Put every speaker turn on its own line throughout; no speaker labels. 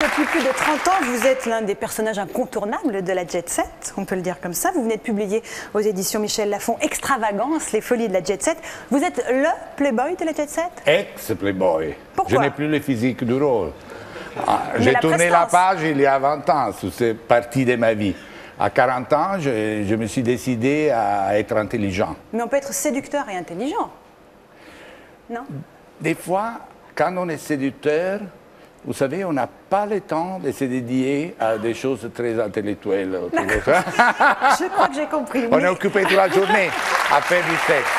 Depuis plus de 30 ans, vous êtes l'un des personnages incontournables de la Jet Set, on peut le dire comme ça. Vous venez de publier aux éditions Michel Lafon Extravagance, les folies de la Jet Set. Vous êtes le playboy de la Jet Set?
Ex-playboy.
Pourquoi?
Je n'ai plus le physique du rôle. J'ai tourné la page il y a 20 ans sur cette partie de ma vie. À 40 ans, je me suis décidé à être intelligent.
Mais on peut être séducteur et intelligent, non?
Des fois, quand on est séducteur, vous savez, on n'a pas le temps de se dédier à des choses très intellectuelles.
Je crois que j'ai compris.
On est occupé toute la journée à faire du sexe.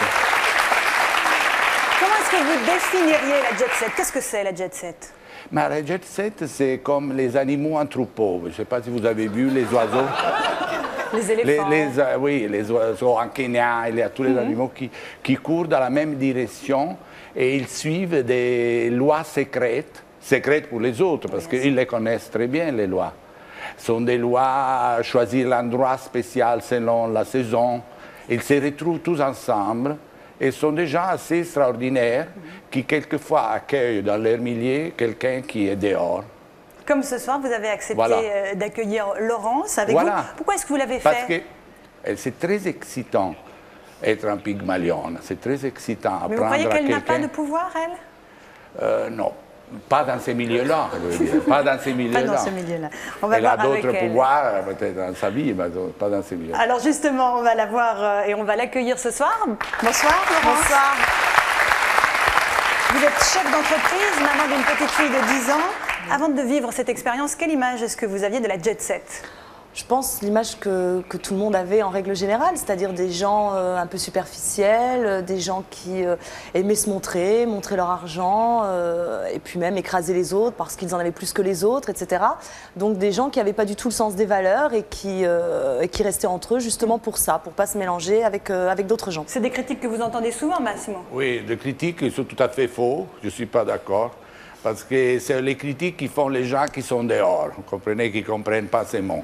Comment est-ce que vous définiriez la Jet Set? Qu'est-ce que c'est la Jet Set?
Mais la Jet Set, c'est comme les animaux en troupeau. Je ne sais pas si vous avez vu les oiseaux.
Les éléphants.
Oui, les oiseaux en Kenya, il y a tous les animaux qui courent dans la même direction et ils suivent des lois secrètes pour les autres, parce qu'ils les connaissent très bien, les lois. Ce sont des lois, choisir l'endroit spécial selon la saison. Ils se retrouvent tous ensemble et sont des gens assez extraordinaires qui, quelquefois, accueillent dans leur milieu quelqu'un qui est dehors.
Comme ce soir, vous avez accepté d'accueillir Laurence avec vous. Pourquoi est-ce que vous l'avez fait?
Parce que c'est très excitant être un Pygmalion. C'est très excitant.
Mais vous croyez qu'elle n'a pas de pouvoir, elle?
Non. Pas dans ces milieux-là, je veux dire. Pas dans ces milieux-là.
Pas dans ce milieu-là.
Elle a d'autres pouvoirs, peut-être dans sa vie, mais pas dans ces milieux-là.
Alors justement, on va la voir et on va l'accueillir ce soir. Bonsoir, Laurence.
Bonsoir.
Vous êtes chef d'entreprise, maman d'une petite fille de 10 ans. Avant de vivre cette expérience, quelle image est-ce que vous aviez de la Jet Set?
Je pense l'image que tout le monde avait en règle générale, c'est-à-dire des gens un peu superficiels, des gens qui aimaient se montrer leur argent, et puis même écraser les autres parce qu'ils en avaient plus que les autres, etc. Donc des gens qui n'avaient pas du tout le sens des valeurs et qui restaient entre eux justement pour ça, pour ne pas se mélanger avec d'autres gens.
C'est des critiques que vous entendez souvent, Massimo?
Oui, des critiques qui sont tout à fait faux, je ne suis pas d'accord. Parce que c'est les critiques qui font les gens qui sont dehors, vous comprenez, qui ne comprennent pas ces mots.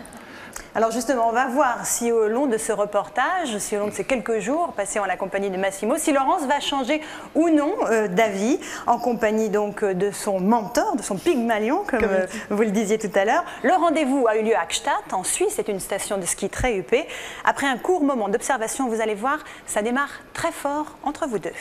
Alors justement, on va voir si au long de ce reportage, si au long de ces quelques jours passés en la compagnie de Massimo, si Laurence va changer ou non d'avis, en compagnie donc de son mentor, de son Pygmalion, comme vous le disiez tout à l'heure. Le rendez-vous a eu lieu à Gstaad, en Suisse, c'est une station de ski très huppée. Après un court moment d'observation, vous allez voir, ça démarre très fort entre vous deux.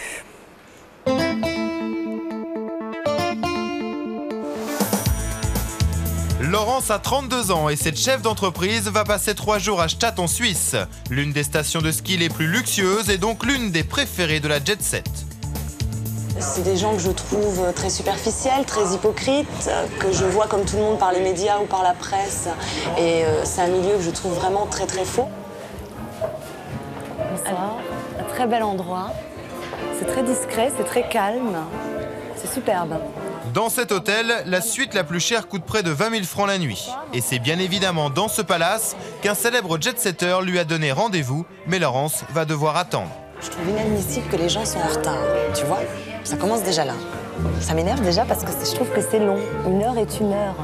Laurence a 32 ans et cette chef d'entreprise va passer 3 jours à Gstaad en Suisse, l'une des stations de ski les plus luxueuses et donc l'une des préférées de la Jet Set.
C'est des gens que je trouve très superficiels, très hypocrites, que je vois comme tout le monde par les médias ou par la presse. Et c'est un milieu que je trouve vraiment très très faux.
Alors, un très bel endroit. C'est très discret, c'est très calme. C'est superbe.
Dans cet hôtel, la suite la plus chère coûte près de 20 000 francs la nuit. Et c'est bien évidemment dans ce palace qu'un célèbre jet-setter lui a donné rendez-vous, mais Laurence va devoir attendre.
Je trouve inadmissible que les gens sont en retard, tu vois. Ça commence déjà là. Ça m'énerve déjà parce que je trouve que c'est long. 1 heure est 1 heure.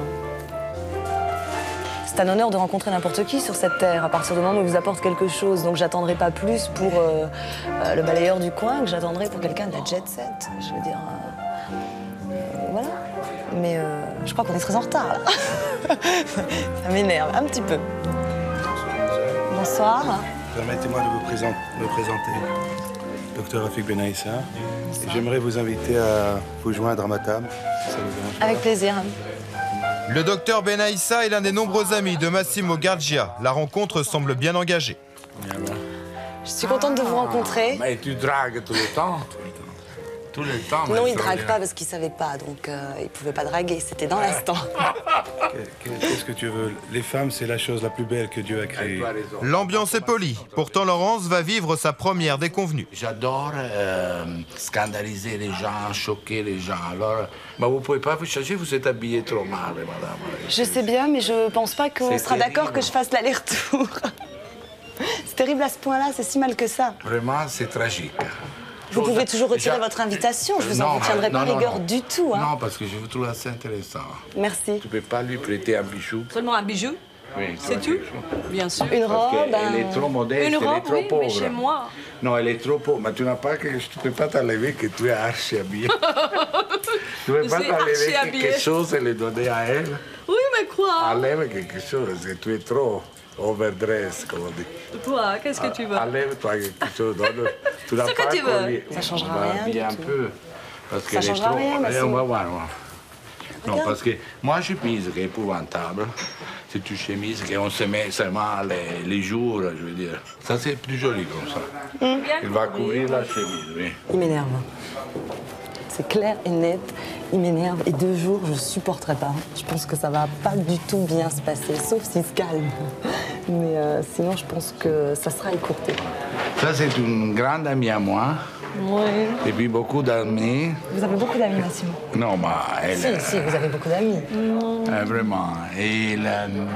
C'est un honneur de rencontrer n'importe qui sur cette terre, à partir du moment où il vous apporte quelque chose. Donc j'attendrai pas plus pour le balayeur du coin que j'attendrai pour quelqu'un de la jet-set. Je veux dire... voilà. Mais je crois qu'on est très en retard, là. Ça m'énerve un petit peu. Bonsoir.
Permettez-moi de me présenter. Docteur Rafik Benaïssa. J'aimerais vous inviter à vous joindre à ma table. Si ça vous dérange pas.
Avec plaisir.
Le docteur Benaïssa est l'un des nombreux amis de Massimo Gargia. La rencontre semble bien engagée.
Je suis contente de vous rencontrer.
Mais tu dragues tout le temps? Tout le temps.
Non, il ne drague pas parce qu'il ne savait pas, donc il ne pouvait pas draguer, c'était dans l'instant.
Qu'est-ce que tu veux? Les femmes, c'est la chose la plus belle que Dieu a créée.
L'ambiance est polie. Pourtant, Laurence va vivre sa première déconvenue.
J'adore scandaliser les gens, choquer les gens. Alors, mais vous ne pouvez pas vous changer, vous êtes habillée trop mal, madame.
Je sais bien, mais je ne pense pas qu'on sera d'accord que je fasse l'aller-retour. C'est terrible à ce point-là, c'est si mal que ça.
Vraiment, c'est tragique.
Vous pouvez toujours retirer votre invitation, je vous en retiendrai pas rigueur du tout. Hein.
Non, parce que je vous trouve assez intéressant.
Merci.
Tu ne peux pas lui prêter un bijou?
Seulement un bijou?
Oui,
c'est tout? Bien sûr.
Une robe?
Elle est trop modeste,
Une robe,
elle est trop
oui,
pauvre.
mais chez moi.
Non, elle est trop pauvre. Mais tu n'as pas que je ne peux pas t'enlever que tu es archi habillée. Tu ne peux pas t'enlever quelque chose et le donner à elle?
Oui,
mais quoi?
Enlève quelque chose, parce que tu es trop overdress, comme on dit.
Toi, qu'est-ce que tu veux?
Enlève-toi quelque chose. Tu
Ce que tu veux.
Ça changera rien du
un
tout.
peu. Parce
Ça changera rien,
Allez,
Massimo.
on va voir. Non, parce que moi, je pense que c'est épouvantable. C'est une chemise qu'on se met seulement les jours, je veux dire. Ça, c'est plus joli comme ça. Il va couvrir la chemise, oui.
Il m'énerve. C'est clair et net, il m'énerve. Et 2 jours, je supporterai pas. Je pense que ça va pas du tout bien se passer, sauf s'il se calme. Mais sinon, je pense que ça sera écourté.
Ça, c'est une grande amie à moi.
Oui.
Et puis beaucoup d'amis.
Vous avez beaucoup d'amis, Massimo?
Non, mais elle.
Si, vous avez beaucoup d'amis.
Vraiment. Et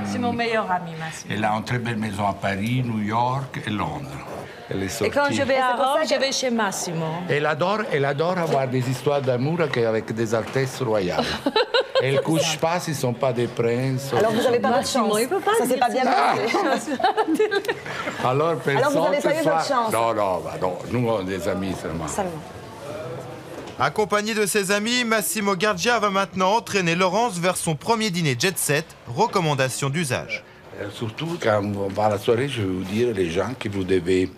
C'est mon meilleur ami, Massimo.
elle a une très belle maison à Paris, New York et Londres. Elle est
Et
sortie.
quand je vais à Rome, je vais chez Massimo.
Elle adore avoir des histoires d'amour avec des altesses royales. Elle ne couche pas s'ils ne sont pas des princes.
Alors vous n'avez pas votre
Massimo,
chance.
il peut pas
Ça s'est
dire
pas bien passé.
Alors, personne
vous n'avez pas
ce
eu
soir-
votre chance.
Non, nous, on est des amis seulement.
Seulement.
Accompagné de ses amis, Massimo Gardia va maintenant entraîner Laurence vers son premier dîner jet set, recommandation d'usage.
Surtout quand on va à la soirée, je vais vous dire les gens que vous devez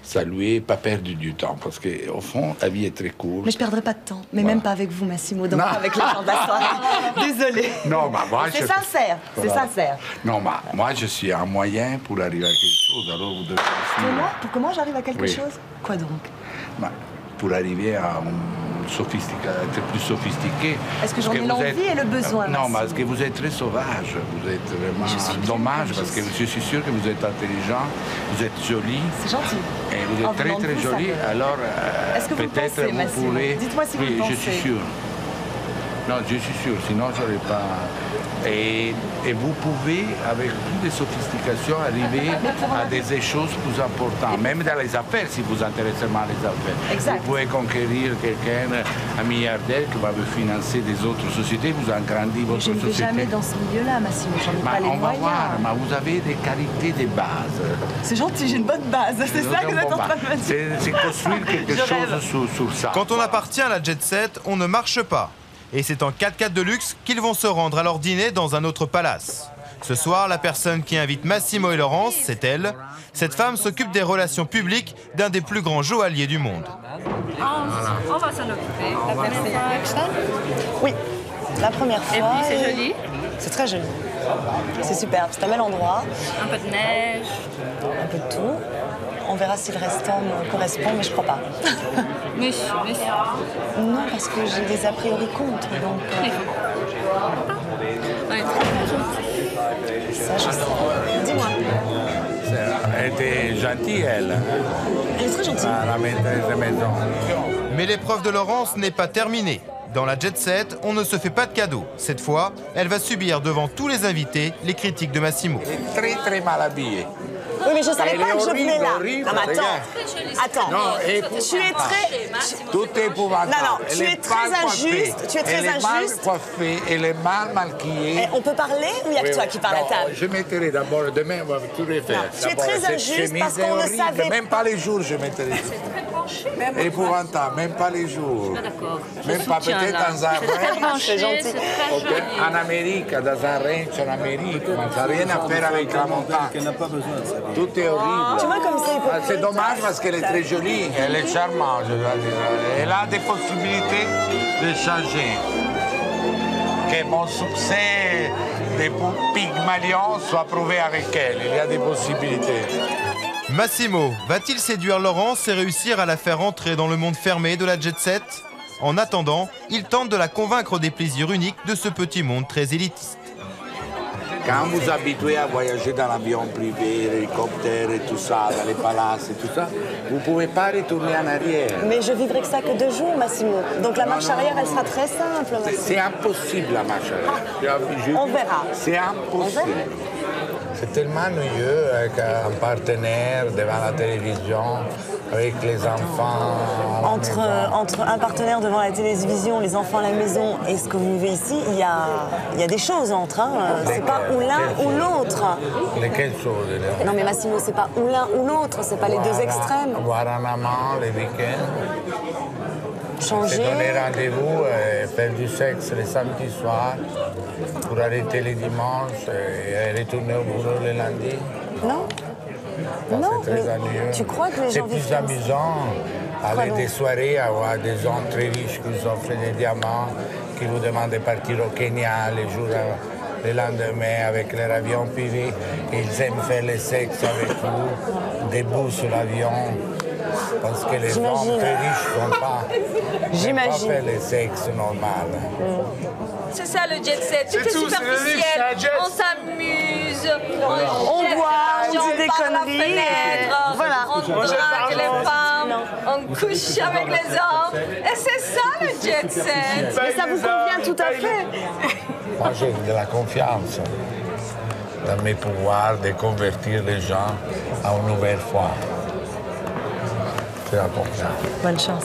saluer, pas perdre du temps, parce qu'au fond, la vie est très courte.
Mais je perdrai pas de temps. Mais même pas avec vous, Massimo. Donc
Non.
pas avec les gens de la soirée. Désolée.
Non, mais moi,
C'est sincère. C'est
Voilà.
sincère.
Non, mais moi, je suis un moyen pour arriver à quelque chose, alors vous devez
Et
suivre.
moi, pour comment j'arrive à quelque
Oui.
chose? Quoi donc?
Ben, pour arriver à être plus sophistiqué.
Est-ce que j'en
Parce
ai
vous
l'envie
êtes-
et le besoin,
Non,
Massimo?
parce que vous êtes très sauvage. Vous êtes vraiment
je suis bien
dommage,
comme
parce
je
que je suis sûr que vous êtes intelligent, vous êtes jolie.
C'est gentil.
Et vous
En
êtes très
venant de
très
vous, ça
jolie.
me-
Alors,
Est-ce que vous le
peut-être
pensez,
vous
Massimo?
pourrez.
Dites-moi si vous
oui,
le
je suis
pensez.
sûr. Non, je suis sûr, sinon je n'aurais pas. Et vous pouvez, avec plus de sophistication, arriver à des choses plus importantes, même dans les affaires, si vous intéressez mal les affaires.
Exact.
Vous pouvez conquérir quelqu'un, un milliardaire qui va vous financer des autres sociétés, vous agrandissez votre
Je ne vais
société.
jamais dans ce milieu-là, Massimo. J'en ai
Mais
pas les
on va
moyens.
voir, mais vous avez des qualités de base.
C'est gentil, j'ai une bonne base. C'est ça que vous êtes en train de me dire.
C'est construire quelque
Je rêve.
chose sur ça.
Quand on appartient à la jet set, on ne marche pas. Et c'est en 4x4 de luxe qu'ils vont se rendre à leur dîner dans un autre palace. Ce soir, la personne qui invite Massimo et Laurence, c'est elle. Cette femme s'occupe des relations publiques d'un des plus grands joailliers du monde.
On va s'en occuper. La première fois avec ça.
Oui, la première fois.
Et puis c'est joli.
C'est très joli. C'est superbe. C'est un bel endroit.
Un peu de neige.
Un peu de tout. On verra si le restant me correspond, mais je crois pas.
Mais si.
Non, parce que j'ai des a priori contre. Donc,
Ouais, très gentil.
ça, je sais. Dis-moi.
Elle était gentille, elle,
Elle est très gentille.
la maîtresse de maison.
Mais l'épreuve de Laurence n'est pas terminée. Dans la jet set, on ne se fait pas de cadeaux. Cette fois, elle va subir devant tous les invités les critiques de Massimo.
Elle est très très mal habillée.
Oui, mais je savais
Elle
pas
est
que je venais là.
horrible,
Non, mais
regarde.
attends.
Non,
Tu es très...
Tout est épouvantable.
Non, non,
Elle
tu
est
es très
mal coiffée.
injuste, tu es très
Elle est mal
injuste.
coiffée, elle est mal maquillée.
Eh, on peut parler ou il n'y a que toi qui parle à
Non,
table?
je mettrai d'abord, demain on va tout refaire.
Non, tu es
D'abord,
très
cette
injuste
chemise
parce
est
qu'on ne
horrible.
savait
Même pas les jours je mettrai. Épouvantable, même pas les jours.
D'accord.
Même pas peut-être dans un ranch.
C'est gentil.
C'est très
Ok,
joli.
en Amérique, dans un ranch en Amérique, ça n'a rien à faire avec la montagne.
Elle n'a pas besoin de ça.
Tout est horrible.
Tu vois comme c'est hypocrite.
C'est dommage parce qu'elle est très jolie, elle est charmante, je dois dire. Elle a des possibilités de changer. Que mon succès des Pygmalion soit prouvé avec elle, il y a des possibilités.
Massimo va-t-il séduire Laurence et réussir à la faire entrer dans le monde fermé de la jet set? En attendant, il tente de la convaincre des plaisirs uniques de ce petit monde très élitiste.
Quand vous vous habituez à voyager dans l'avion privé, l'hélicoptère et tout ça, dans les palaces et tout ça, vous ne pouvez pas retourner en arrière.
Mais je vivrai que ça que 2 jours, Massimo. Donc la marche arrière, elle sera très simple, Massimo.
C'est impossible la marche arrière.
On verra.
C'est impossible.
On verra.
C'est tellement ennuyeux avec un partenaire devant la télévision, avec les enfants. à la maison.
Entre un partenaire devant la télévision, les enfants à la maison et ce que vous vivez ici, il y a des choses entre. Hein. C'est pas ou l'un ou l'autre.
Lesquelles choses là?
Non mais Massimo, c'est pas ou l'un ou l'autre, c'est pas les deux extrêmes.
Voir un amant les week-ends.
changer.
C'est donner rendez-vous et faire du sexe les samedis soirs pour arrêter les dimanches et retourner au boulot le lundi.
Non.
Ça,
Non,
c'est très
mais
ennuyeux.
tu crois que les gens
C'est
vivent
plus
comme ça?
amusant aller des soirées, avoir des gens très riches qui vous offrent des diamants, qui vous demandent de partir au Kenya les jours, le lendemain avec leur avion privé. Ils aiment faire le sexe avec vous, debout sur l'avion. Parce que les gens très riches ne font pas.
J'imagine.
Pas faire le sexe normal.
C'est ça le jet set, tout est superficiel, on s'amuse,
On
jette
boit, on
l'argent
dit des
par la
conneries,
fenêtre,
voilà.
on drague les femmes, on couche avec les hommes, et c'est ça le jet set.
Mais ça vous convient tout à fait.
Moi, j'ai de la confiance dans mes pouvoirs de convertir les gens à une nouvelle foi. C'est la confiance.
Bonne chance.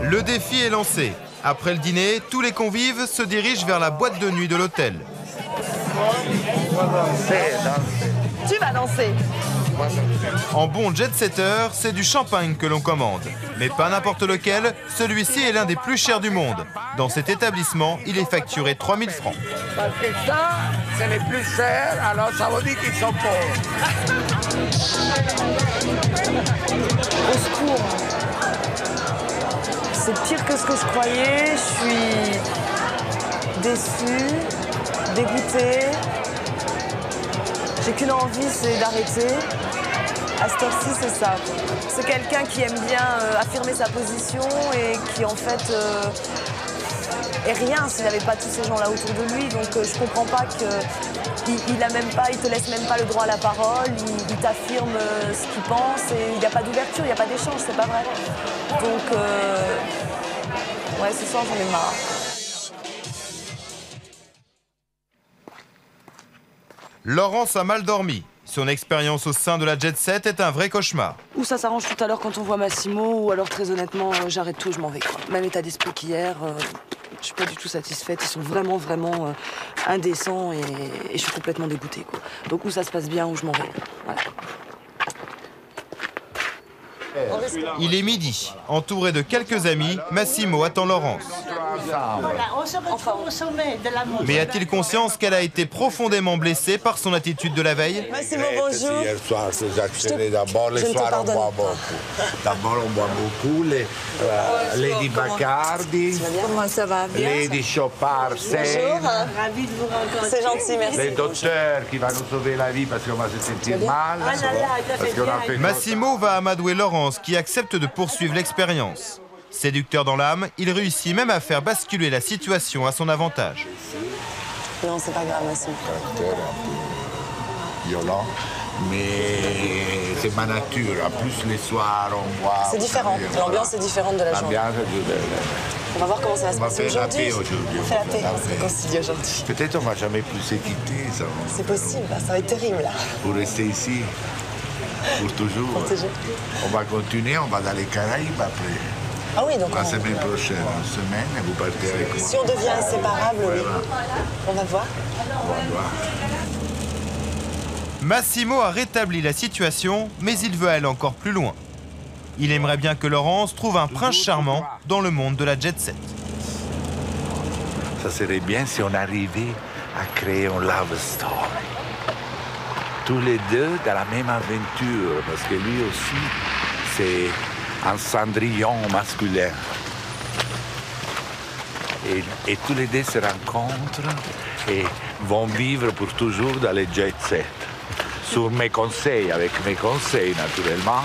Le défi est lancé. Après le dîner, tous les convives se dirigent vers la boîte de nuit de l'hôtel.
Tu vas danser.
En bon jet-setter, c'est du champagne que l'on commande. Mais pas n'importe lequel, celui-ci est l'un des plus chers du monde. Dans cet établissement, il est facturé 3000 francs.
Parce que ça, c'est les plus chers, alors ça veut dire qu'ils sont pauvres.
Au secours. C'est pire que ce que je croyais. Je suis déçue, dégoûtée. J'ai qu'une envie, c'est d'arrêter. À cette heure-ci, c'est ça. C'est quelqu'un qui aime bien affirmer sa position et qui, en fait, est rien s'il n'avait pas tous ces gens-là autour de lui. Donc, je comprends pas qu'il il te laisse même pas le droit à la parole. Il t'affirme ce qu'il pense et il n'y a pas d'ouverture, il n'y a pas d'échange, c'est pas vrai. Donc, ouais, ce soir, j'en ai marre.
Laurence a mal dormi. Son expérience au sein de la jet set est un vrai cauchemar.
Ou ça s'arrange tout à l'heure quand on voit Massimo, ou alors très honnêtement, j'arrête tout, je m'en vais. Quoi. Même état d'esprit qu'hier, je suis pas du tout satisfaite. Ils sont vraiment, vraiment indécents et je suis complètement dégoûtée. Quoi. Donc ou ça se passe bien ou je m'en vais. Voilà.
Il est midi. Entouré de quelques amis, Massimo attend Laurence.
On se retrouve au sommet de l'amour.
Mais a-t-il conscience qu'elle a été profondément blessée par son attitude de la veille?
Massimo, bonjour.
Hier soir, c'est accéléré. D'abord, les
je ne te
soirs, on
pardonne
boit beaucoup. D'abord, on boit beaucoup. Lady Bacardi,
Comment ça va? Bien?
Lady Chopard,
Bonjour.
Ravi de vous rencontrer.
C'est gentil, merci.
les docteurs qui vont nous sauver la vie parce qu'on va se sentir mal.
Ah là là, il a
Parce
fait
qu'on a
bien.
fait
Massimo va amadouer Laurence qui accepte de poursuivre l'expérience. Séducteur dans l'âme, il réussit même à faire basculer la situation à son avantage.
Non, c'est pas grave, Massimo.
caractère un peu violent, mais c'est ma nature. En plus, les soirs, on boit.
C'est différent. L'ambiance est différente de la journée. On va voir comment ça va se
On va
passer
faire la
aujourd'hui.
paix aujourd'hui.
On fait la paix,
La
on s'est
paix.
réconcilié aujourd'hui.
Peut-être on va jamais plus se quitter, ça.
C'est possible, là, ça va être terrible là.
Pour rester ici, pour toujours.
Pour toujours.
On va continuer, on va dans les Caraïbes après.
Ah oui, donc
La semaine prochaine, une semaine, et vous partez avec moi.
si on devient inséparables, oui. On va voir.
On va voir.
Massimo a rétabli la situation, mais il veut aller encore plus loin. Il aimerait bien que Laurence trouve un prince charmant dans le monde de la jet set.
Ça serait bien si on arrivait à créer un love story. Tous les deux dans la même aventure, parce que lui aussi, c'est un cendrillon masculin. Et tous les deux se rencontrent et vont vivre pour toujours dans les jet set. Sur mes conseils, avec mes conseils naturellement,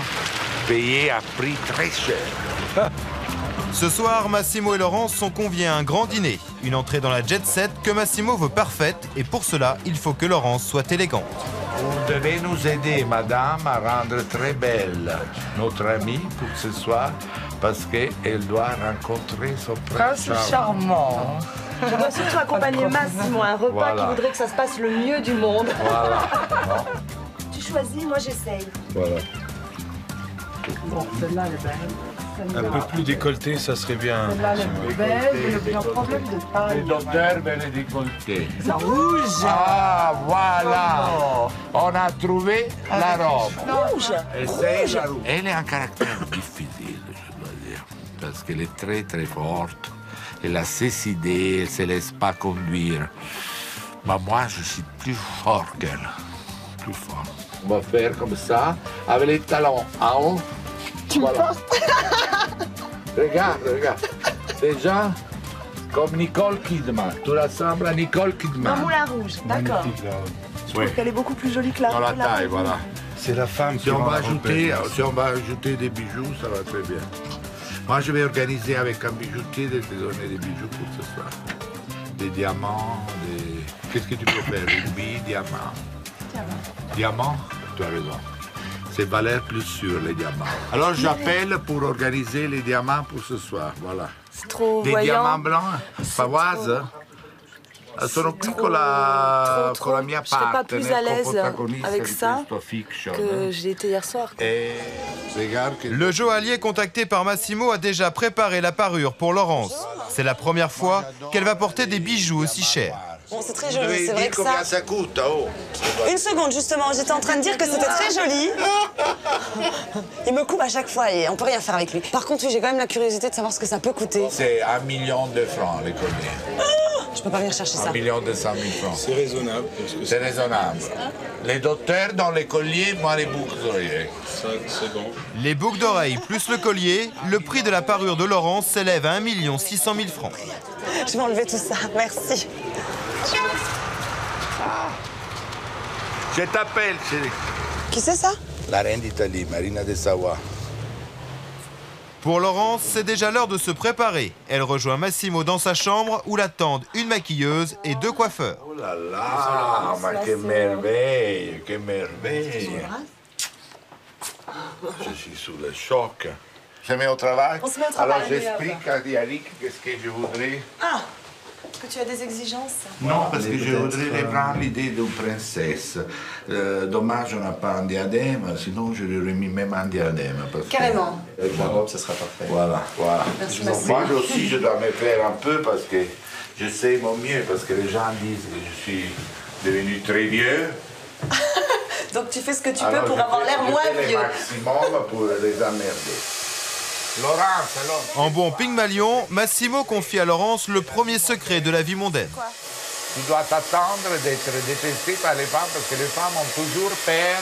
payés à prix très cher.
Ce soir, Massimo et Laurence sont conviés à un grand dîner. Une entrée dans la jet set que Massimo veut parfaite et pour cela, il faut que Laurence soit élégante.
Vous devez nous aider, madame, à rendre très belle notre amie pour ce soir, parce qu'elle doit rencontrer son prince charmant.
Je dois surtout accompagner Massimo à un repas
Voilà.
qui voudrait que ça se passe le mieux du monde.
Voilà.
Tu choisis, moi j'essaye.
Voilà.
Bon, celle-là elle est belle.
Un peu plus décolleté, ça serait bien.
Celle-là elle est belle, mais le plus grand problème de
Le
taille.
docteur veut les décolleter.
C'est rouge.
Ah, voilà. On a trouvé la robe.
Rouge.
Elle est un caractère difficile, je dois dire. parce qu'elle est très très forte. Elle a ses idées, elle ne se laisse pas conduire. Mais moi, je suis plus fort qu'elle. Plus fort. On va faire comme ça, avec les talons en haut. Voilà. Regarde, regarde. Déjà, comme Nicole Kidman. Tu ressembles à Nicole Kidman.
Un moulin rouge, d'accord. Je trouve qu'elle est beaucoup plus jolie que la
Dans la taille, voilà.
C'est la femme qui
Si on,
va
si on va ajouter des bijoux, ça va très bien. Moi, je vais organiser avec un bijoutier de te donner des bijoux pour ce soir. Des diamants, des... Qu'est-ce que tu préfères? Rubis, diamants. Diamants, tu as raison. C'est valeur plus sûre, les diamants. Alors, j'appelle pour organiser les diamants pour ce soir, voilà.
C'est trop
Des
voyant.
diamants blancs, pavoise. Sono piccola con la mia
Je serais pas
parte
plus
nel
à l'aise
coprotagonista
avec
di
ça
questo fiction.
que je l'ai été hier soir. quoi.
Et regarde que...
Le joaillier contacté par Massimo a déjà préparé la parure pour Laurence. C'est la première fois qu'elle va porter des bijoux aussi chers.
Bon, c'est très
Je
joli,
vais
c'est vrai
dire
que
combien
ça...
ça coûte, oh.
Une seconde, justement, j'étais en train de dire que c'était très joli. Il me coupe à chaque fois et on peut rien faire avec lui. Par contre, oui, j'ai quand même la curiosité de savoir ce que ça peut coûter.
C'est 1 million de francs, les colliers.
Je peux pas venir chercher ça.
1 million 200 000 francs.
C'est raisonnable. Parce que
C'est raisonnable. Les docteurs dans les colliers, moi les boucles d'oreilles.
c'est bon.
Les boucles d'oreilles plus le collier, le prix de la parure de Laurence s'élève à 1 600 000 francs.
Je vais enlever tout ça, merci.
Je t'appelle, chérie.
Qui c'est ça?
La reine d'Italie, Marina de Savoie.
Pour Laurence, c'est déjà l'heure de se préparer. Elle rejoint Massimo dans sa chambre où l'attendent une maquilleuse et 2 coiffeurs.
Oh là là, mais que merveille, que merveille. Je suis sous le choc. Je mets au travail.
On se met au travail,
Alors j'explique à Yannick qu'est-ce que je voudrais.
Ah, est-ce que tu as des exigences?
Non, parce que je voudrais reprendre l'idée d'une princesse. Dommage, on n'a pas un diadème, sinon je lui aurais mis même un diadème. Parce que...
Carrément.
Avec la robe, ça sera parfait.
Voilà, voilà.
Merci,
Moi aussi, je dois me faire un peu parce que je sais mon mieux, parce que les gens disent que je suis devenu très vieux.
Donc tu fais ce que tu
Alors,
peux pour
je
avoir
fais-
l'air
je
moins
fais le
vieux.
maximum pour les emmerder. Laurence, alors.
En bon Pygmalion, Massimo confie à Laurence le premier secret de la vie mondaine.
Tu dois t'attendre d'être détesté par les femmes parce que les femmes ont toujours peur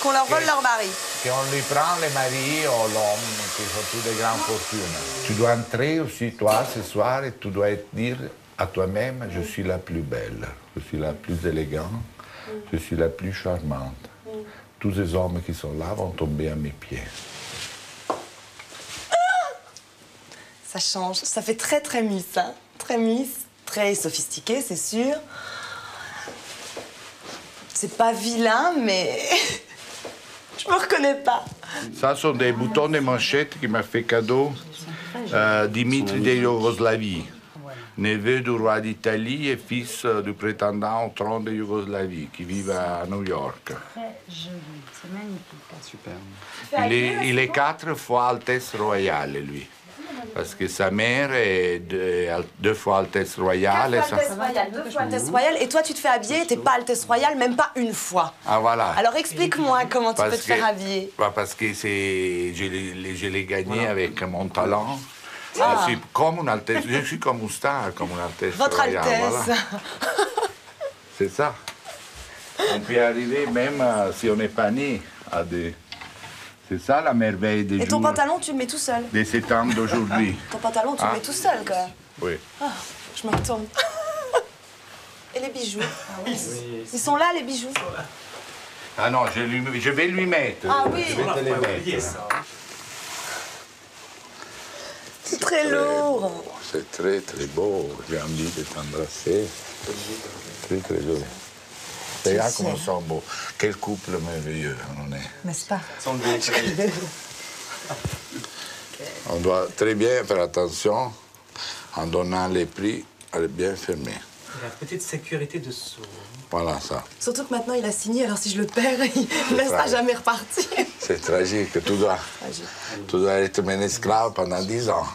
Qu'on leur vole leur mari.
qu'on lui prend les maris ou l'homme qui sont tous des grandes fortunes. Tu dois entrer aussi, toi, ce soir, et tu dois dire à toi-même, je suis la plus belle, je suis la plus élégante, je suis la plus charmante. Tous ces hommes qui sont là vont tomber à mes pieds.
Ça change, ça fait très très Miss, hein. Très Miss, très sophistiqué, c'est sûr. C'est pas vilain, mais je me reconnais pas.
Ça sont des boutons de manchette qui m'a fait cadeau Dimitri de Yougoslavie, neveu du roi d'Italie et fils du prétendant au trône de Yougoslavie, qui vit à New York.
Très joli, c'est magnifique.
Super.
Il est 4 fois Altesse Royale, lui. Parce que sa mère est 2 fois Altesse Royale. et ça-
Altesse Royale, 2 fois Altesse Royale, et toi tu te fais habiller, t'es pas Altesse Royale, même pas une fois.
Ah voilà.
Alors explique-moi comment tu peux te
Parce
faire
que-
habiller.
Bah, parce que je l'ai gagné avec mon talent.
Ah.
Je suis comme une Altesse, je suis comme une star, comme une Altesse
Votre
Royale.
Altesse.
Voilà. C'est ça. On peut arriver même si on n'est pas né à des... C'est ça la merveille des
Et ton
jours,
pantalon, tu le mets tout seul.
de ces temps d'aujourd'hui.
Ton pantalon, tu le
Ah.
mets tout seul, quoi.
Oui.
Ah, je me retourne. Et les bijoux? Ils sont là, les bijoux?
Ah non, je vais lui mettre.
Ah oui.
Je vais te les mettre.
C'est très lourd.
C'est très très beau. J'ai envie de t'embrasser. Très très joli. Regarde comment ils sont beaux. Quel couple merveilleux on est.
N'est-ce pas?
On doit très bien faire attention en donnant les prix à les bien fermer.
La petite sécurité dessous.
Voilà ça.
Surtout que maintenant, il a signé, alors si je le perds, il ne laissera jamais repartir.
C'est tragique. Tu dois être mon esclave pendant 10 ans.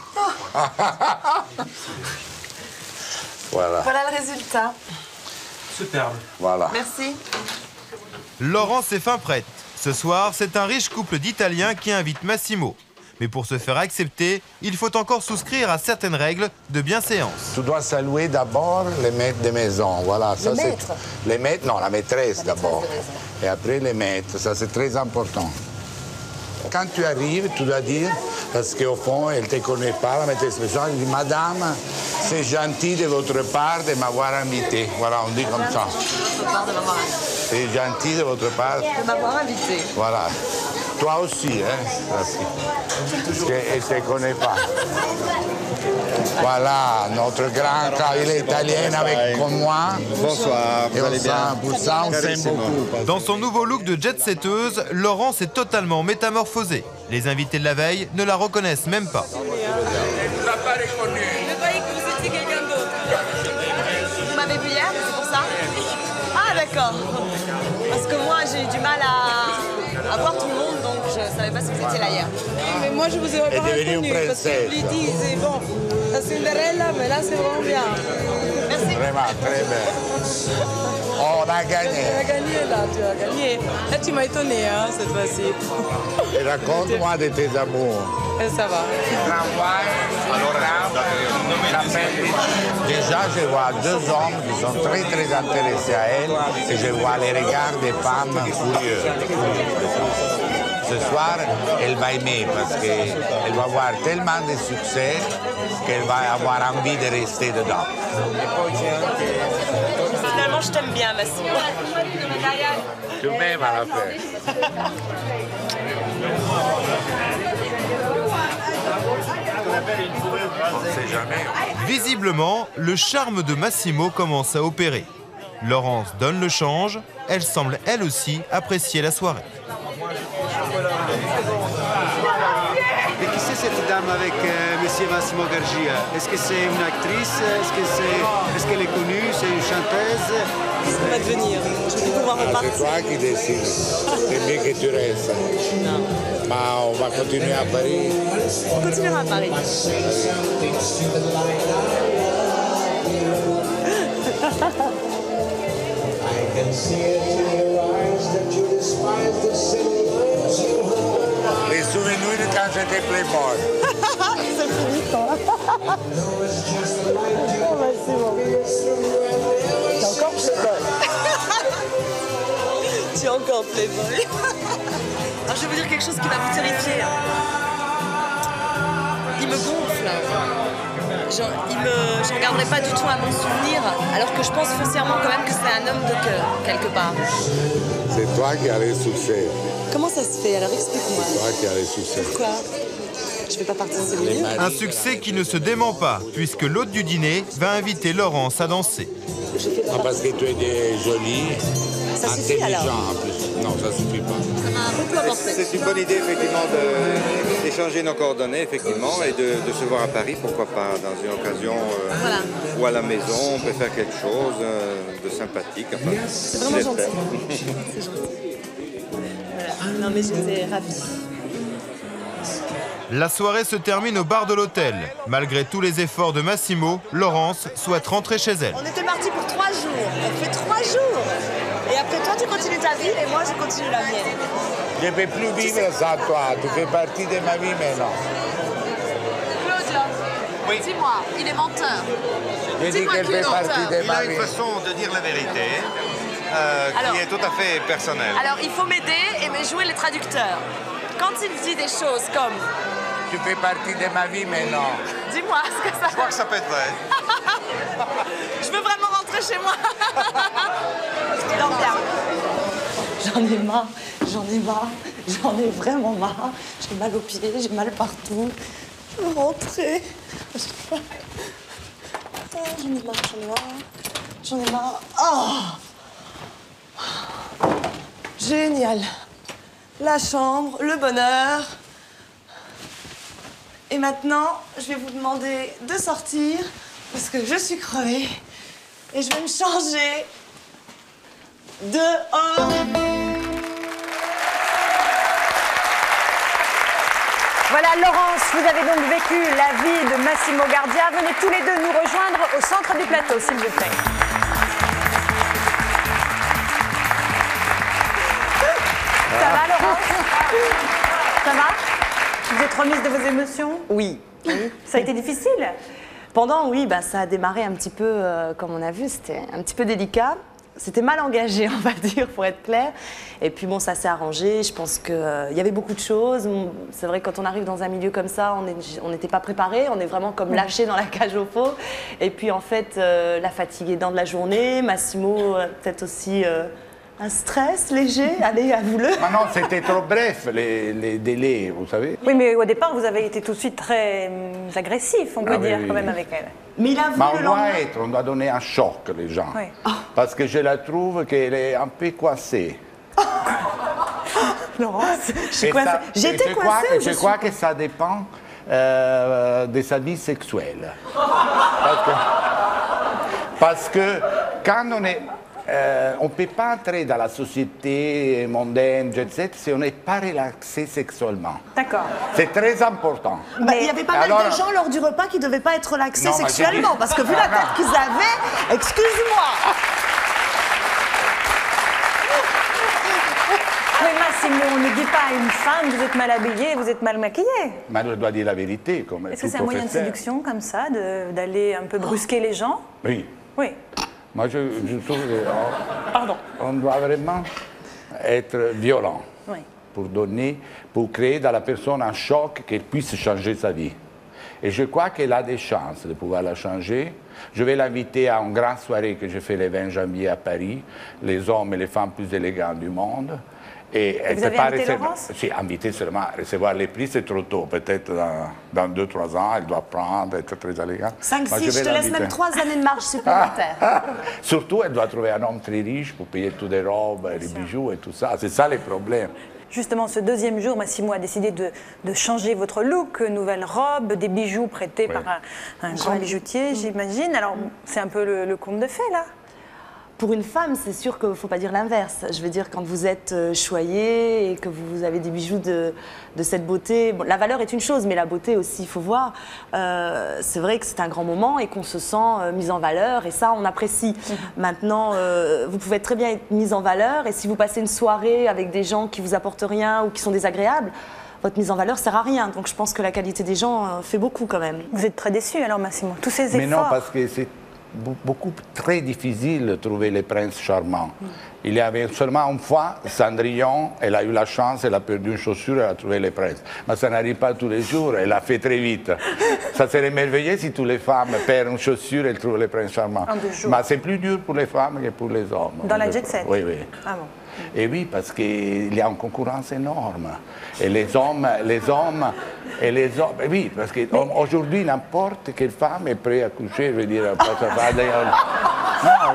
Voilà.
Voilà le résultat.
Superbe.
Voilà.
Merci.
Laurence est fin prête. Ce soir, c'est un riche couple d'Italiens qui invite Massimo. Mais pour se faire accepter, il faut encore souscrire à certaines règles de bienséance.
Tu dois saluer d'abord les maîtres de maison. Voilà, ça c'est. Les maîtres, non, la maîtresse d'abord. Et après les maîtres, ça c'est très important. Quand tu arrives, tu dois dire, parce qu'au fond, elle ne te connaît pas, la maîtresse de maison, elle dit Madame, c'est gentil de votre part de m'avoir invité. Voilà, on dit comme ça. C'est gentil de votre part
De m'avoir invité.
Voilà. Toi aussi, hein, parce qu'elle ne te connaît pas. Voilà, notre grand cavalier italien avec comme moi.
Bonsoir,
et
vous allez bien.
Pour ça, on s'aime beaucoup.
Dans son nouveau look de jet-setteuse, Laurence est totalement métamorphosée. Les invités de la veille ne la reconnaissent même pas.
Je croyais que vous étiez quelqu'un d'autre. Vous m'avez vu hier, c'est pour ça? Ah d'accord. Parce que moi j'ai eu du mal à voir tout le monde, donc je ne savais pas si vous étiez là hier.
Mais moi je vous ai pas reconnu parce que Lydie c'est bon, la Cinderella, mais là c'est vraiment bien.
Merci.
Vraiment, très bien. On a gagné.
Tu as gagné là, tu as gagné. Là tu m'as étonné hein, cette fois-ci.
Et raconte-moi de tes amours.
Et ça va.
Déjà, je vois deux hommes qui sont très très intéressés à elle et je vois les regards des femmes furieux. Ce soir, elle va aimer parce qu'elle va avoir tellement de succès qu'elle va avoir envie de rester dedans.
Finalement, je t'aime bien, Massimo.
Tu m'aimes à la fin. On ne sait jamais.
Visiblement, le charme de Massimo commence à opérer. Laurence donne le change, elle semble elle aussi apprécier la soirée.
Et qui c'est cette dame avec Monsieur Massimo Gargia? Est-ce que c'est une actrice? Est-ce qu'elle est connue? C'est une chanteuse?
Ça va devenir. Je vais pouvoir repartir.
C'est toi qui décides. C'est mieux que tu restes. Mais on va continuer à Paris.
On continuera à Paris.
Les souvenirs de quand j'étais playboy.
C'est fini toi. Oh bah c'est bon. T'es encore playboy.
Tu es encore playboy. Alors je vais vous dire quelque chose qui va vous terrifier. Il me gonfle. J'en garderai pas du tout un bon souvenir, alors que je pense foncièrement quand même que c'est un homme de cœur, quelque part.
C'est toi qui as les succès.
Comment ça se fait? Alors explique-moi.
C'est toi qui as les succès.
Pourquoi? Je fais pas partie de ces milieux.
Un succès qui ne se dément pas, puisque l'hôte du dîner va inviter Laurence à danser.
Ah, parce que tu es jolie,
Ça suffit
intelligent
alors?
en plus. Non, ça suffit pas.
Ça m'a beaucoup apporté.
C'est une bonne idée, effectivement, d'échanger nos coordonnées, effectivement, et de se voir à Paris, pourquoi pas, dans une occasion
Voilà.
ou à la maison, on peut faire quelque chose de sympathique. Enfin,
C'est vraiment gentil. C'est gentil. Voilà. Non mais j'étais ravie.
La soirée se termine au bar de l'hôtel. Malgré tous les efforts de Massimo, Laurence souhaite rentrer chez elle.
On était partis pour 3 jours. On fait 3 jours. Et après toi, tu continues ta vie et moi, je continue la mienne.
Je ne peux plus vivre sans toi. Tu fais partie de ma vie maintenant.
Claude,
Oui.
dis-moi, il est menteur.
Je dis
Dis-moi
qu'elle
qu'il est
fait partie
menteur.
de
Il a
ma
une
vie.
façon de dire la vérité
Alors-
qui est tout à fait personnelle.
Alors, il faut m'aider et me jouer les traducteurs. Quand il dit des choses comme
Tu fais partie de ma vie maintenant.
« Dis-moi ce que ça...
Je crois que ça peut être vrai.
Je veux vraiment rentrer chez moi. » Non, bien. J'en ai marre, j'en ai vraiment marre. J'ai mal aux pieds, j'ai mal partout. Je veux rentrer. Ah, j'en ai marre. Oh, génial. La chambre, le bonheur. Et maintenant, je vais vous demander de sortir parce que je suis crevée et je vais me changer dehors.
Voilà, Laurence, vous avez donc vécu la vie de Massimo Gardia. Venez tous les deux nous rejoindre au centre du plateau, s'il vous plaît. Ça va, Laurence? Ça va? Vous êtes remise de vos émotions?
Oui.
Ça a été difficile?
Pendant, oui, ça a démarré un petit peu, comme on a vu, c'était un petit peu délicat. C'était mal engagé, on va dire, pour être clair. Et puis bon, ça s'est arrangé. Je pense qu'il y avait beaucoup de choses. C'est vrai que quand on arrive dans un milieu comme ça, on n'était pas préparé. On est vraiment comme lâché dans la cage aux faux. Et puis en fait, la fatigue aidant de la journée. Massimo, peut-être aussi un stress léger. Allez, avoue-le.
Non, c'était trop bref, les délais, vous savez.
Oui, mais au départ, vous avez été tout de suite très agressif, on peut dire,
oui,
quand même,
oui.
avec elle.
Mais il a vu
on doit on doit donner un choc, les gens.
Oui.
Parce que je la trouve qu'elle est un peu coincée.
Laurence,
Et ça-
j'étais
je
coincée.
crois, je crois que ça dépend de sa vie sexuelle. Parce que quand on est... on ne peut pas entrer dans la société mondaine, jet set, si on n'est pas relaxé sexuellement.
D'accord.
C'est très important.
Il y avait pas mal
Alors-
de gens lors du repas qui ne devaient pas être relaxés
Non, mais j'ai
sexuellement,
dit-
parce que vu la tête qu'ils avaient, excuse-moi.
Oui, Massimo, on ne dit pas à une femme, vous êtes mal habillée, vous êtes mal maquillée.
Mais je dois dire la vérité, comme
Est-ce que
tout
c'est un moyen de
professeur.
séduction, comme ça, d'aller un peu brusquer les gens?
Oui.
Oui.
Moi, je trouve
Pardon.
qu'on doit vraiment être violent
Oui.
pour créer dans la personne un choc qu'elle puisse changer sa vie. Et je crois qu'elle a des chances de pouvoir la changer. Je vais l'inviter à une grande soirée que je fais le 20 janvier à Paris, les hommes et les femmes plus élégants du monde. Et elle
vous
peut
avez
pas
invité
recevoir-
Laurence?
Si, inviter seulement à recevoir les prix, c'est trop tôt. Peut-être dans 2-3 ans, elle doit prendre, être très élégante.
5,
Moi,
6, je
vais
te laisse
l'inviter.
même 3 années de marge supplémentaire.
Surtout, elle doit trouver un homme très riche pour payer toutes les robes, les bijoux et tout ça. C'est ça les problèmes.
Justement, ce deuxième jour, Massimo a décidé de changer votre look, nouvelle robe, des bijoux prêtés
Oui.
par un grand bijoutier, j'imagine. Alors, c'est un peu le conte de fées, là?
Pour une femme, c'est sûr qu'il ne faut pas dire l'inverse. Je veux dire, quand vous êtes choyée et que vous avez des bijoux de cette beauté, bon, la valeur est une chose, mais la beauté aussi, il faut voir. C'est vrai que c'est un grand moment et qu'on se sent mise en valeur et ça, on apprécie. Maintenant, vous pouvez très bien être mise en valeur et si vous passez une soirée avec des gens qui vous apportent rien ou qui sont désagréables, votre mise en valeur sert à rien. Donc je pense que la qualité des gens fait beaucoup quand même.
Vous êtes très déçu, alors, Massimo? Tous ces efforts.
Mais non, parce que c'est beaucoup très difficile de trouver les princes charmants. Il y avait seulement une fois, Cendrillon, elle a eu la chance, elle a perdu une chaussure, elle a trouvé les princes. Mais ça n'arrive pas tous les jours, elle l'a fait très vite. Ça serait merveilleux si toutes les femmes perdent une chaussure et elles trouvent les princes charmants.
En 2 jours.
Mais c'est plus dur pour les femmes que pour les hommes.
Dans la jet set?
Oui, oui.
Ah bon.
Et oui, parce qu'il y a une concurrence énorme. Et les hommes, oui, parce qu'aujourd'hui, n'importe quelle femme est prête à coucher, je veux dire, ça va d'ailleurs. Non,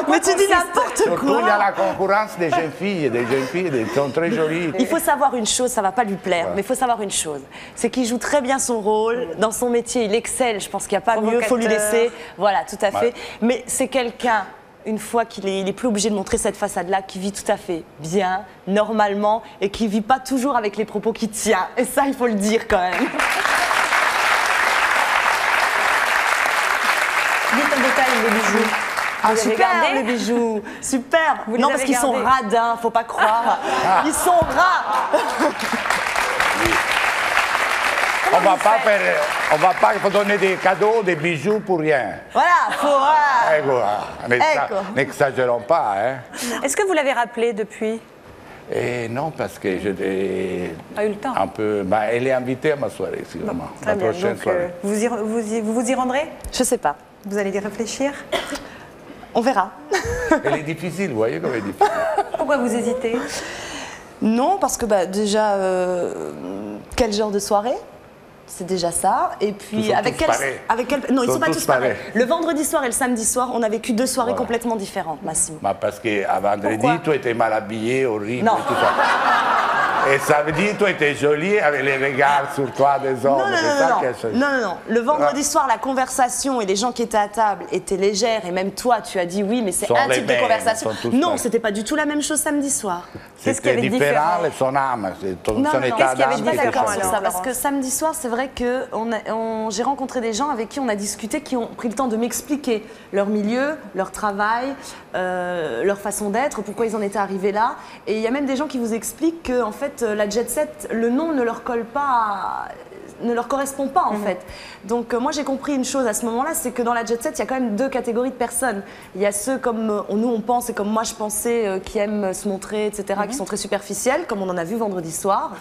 Mais tu dis n'importe
surtout, il y a
quoi.
la concurrence des jeunes filles, elles sont très jolies.
Il faut savoir une chose, ça va pas lui plaire, mais il faut savoir une chose, c'est qu'il joue très bien son rôle, dans son métier, il excelle, je pense qu'il n'y a pas mieux, il faut lui laisser, voilà, tout à fait.
Ouais.
Mais c'est quelqu'un, une fois qu'il est plus obligé de montrer cette façade-là, qui vit tout à fait bien, normalement, et qui vit pas toujours avec les propos qu'il tient. Et ça, il faut le dire quand même.
Dites en détail les bijoux.
Ah,
Vous les avez
super
gardés?
les bijoux, super.
Vous les
Non, parce
avez
qu'ils sont
gardés?
radins, faut pas croire. Ils sont ras.
On va pas donner des cadeaux, des bijoux pour rien.
Voilà, faut...
N'exagérons pas. Hein.
Est-ce que vous l'avez rappelé depuis?
Et non, parce que je
Pas eu le temps.
un peu. Elle est invitée à ma soirée, sûrement.
Très
La
bien.
prochaine
Donc,
soirée.
vous y rendrez?
Je sais pas.
Vous allez y réfléchir?
On verra.
Elle est difficile, vous voyez comme elle est difficile.
Pourquoi vous hésitez?
Non, parce que déjà, quel genre de soirée? C'est déjà ça. Et puis,
Ils sont
avec
tous pareils.
Non, ils
Ils
sont pas
sont
tous
tous
pareils.
pareils.
Le vendredi soir et le samedi soir, on a vécu 2 soirées
Voilà.
complètement différentes, Massimo.
Parce qu'à vendredi,
Pourquoi
tu étais mal habillé, horrible,
Non.
et tout ça. Et samedi, tu étais jolie avec les regards sur toi des hommes.
Non,
C'est ça qui a changé.
non. Le vendredi soir, la conversation et les gens qui étaient à table étaient légères. Et même toi, tu as dit oui, mais c'est
Sont
un
les
type de
mêmes,
conversation.
sont tous
Non,
pareils.
c'était pas du tout la même chose samedi soir.
Qu'est-ce qu'il y
C'était
avait de
différent,
différent?
son âme, son
Non,
état
qu'est-ce qu'il y avait de
d'âme.
différent
était
sur
changé.
ça? Parce que samedi soir, c'est vrai que j'ai rencontré des gens avec qui on a discuté, qui ont pris le temps de m'expliquer leur milieu, leur travail, leur façon d'être, pourquoi ils en étaient arrivés là. Et il y a même des gens qui vous expliquent que en fait, la jet set, le nom ne leur colle pas. ne leur correspond pas en fait. Donc moi j'ai compris une chose à ce moment-là, c'est que dans la jet set, il y a quand même deux catégories de personnes. Il y a ceux comme nous on pense et comme moi je pensais qui aiment se montrer, etc., qui sont très superficiels, comme on en a vu vendredi soir.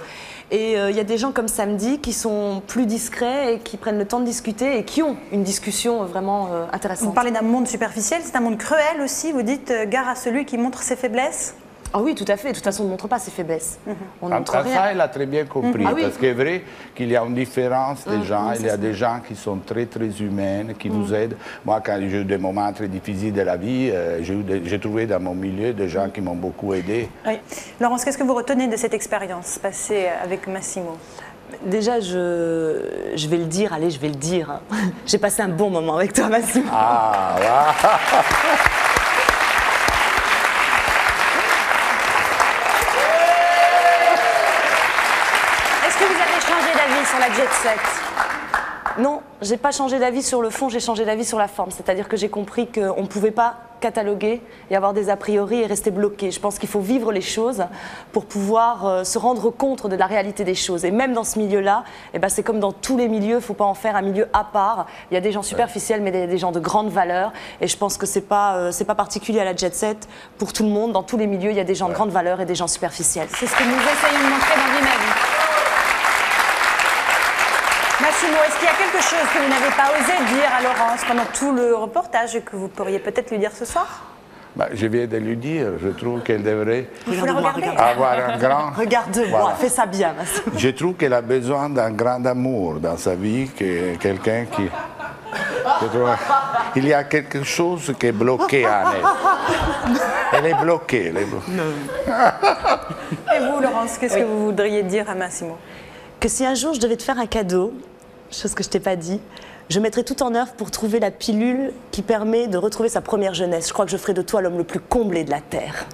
Et il y a des gens comme samedi qui sont plus discrets et qui prennent le temps de discuter et qui ont une discussion vraiment intéressante.
Vous parlez d'un monde superficiel, c'est un monde cruel aussi, vous dites gare à celui qui montre ses faiblesses?
Ah oui, tout à fait. De toute façon, on ne montre pas ses faiblesses. On ne montre rien.
Ça, elle a très bien compris.
Ah oui.
Parce qu'il est vrai qu'il y a une différence des gens. Il y a des gens qui sont très, très humains, qui nous aident. Moi, quand j'ai eu des moments très difficiles de la vie, j'ai trouvé dans mon milieu des gens qui m'ont beaucoup aidé.
Oui. Laurence, qu'est-ce que vous retenez de cette expérience passée avec Massimo?
Déjà, je vais le dire, allez, je vais le dire. J'ai passé un bon moment avec toi, Massimo.
Ah, wow.
Sur la jet set?
Non, j'ai pas changé d'avis sur le fond, j'ai changé d'avis sur la forme. C'est-à-dire que j'ai compris qu'on ne pouvait pas cataloguer et avoir des a priori et rester bloqué. Je pense qu'il faut vivre les choses pour pouvoir se rendre compte de la réalité des choses. Et même dans ce milieu-là, eh ben, c'est comme dans tous les milieux, il ne faut pas en faire un milieu à part. Il y a des gens superficiels, mais des gens de grande valeur. Et je pense que c'est pas particulier à la jet set. Pour tout le monde, dans tous les milieux, il y a des gens de grande valeur et des gens superficiels.
C'est ce que nous essayons de montrer dans Vie-ma-vie. Massimo, est-ce qu'il y a quelque chose que vous n'avez pas osé dire à Laurence pendant tout le reportage et que vous pourriez peut-être lui dire ce soir?
Je viens de lui dire, je trouve qu'elle devrait
regarder.
avoir un grand...
Regarde-moi,
Voilà.
fais ça bien, Massimo.
Je trouve qu'elle a besoin d'un grand amour dans sa vie, quelqu'un qui... Il y a quelque chose qui est bloqué en elle. Elle est bloquée.
Et vous, Laurence, qu'est-ce que vous voudriez dire à Massimo?
Que si un jour je devais te faire un cadeau, chose que je t'ai pas dit, je mettrai tout en œuvre pour trouver la pilule qui permet de retrouver sa première jeunesse. Je crois que je ferai de toi l'homme le plus comblé de la Terre.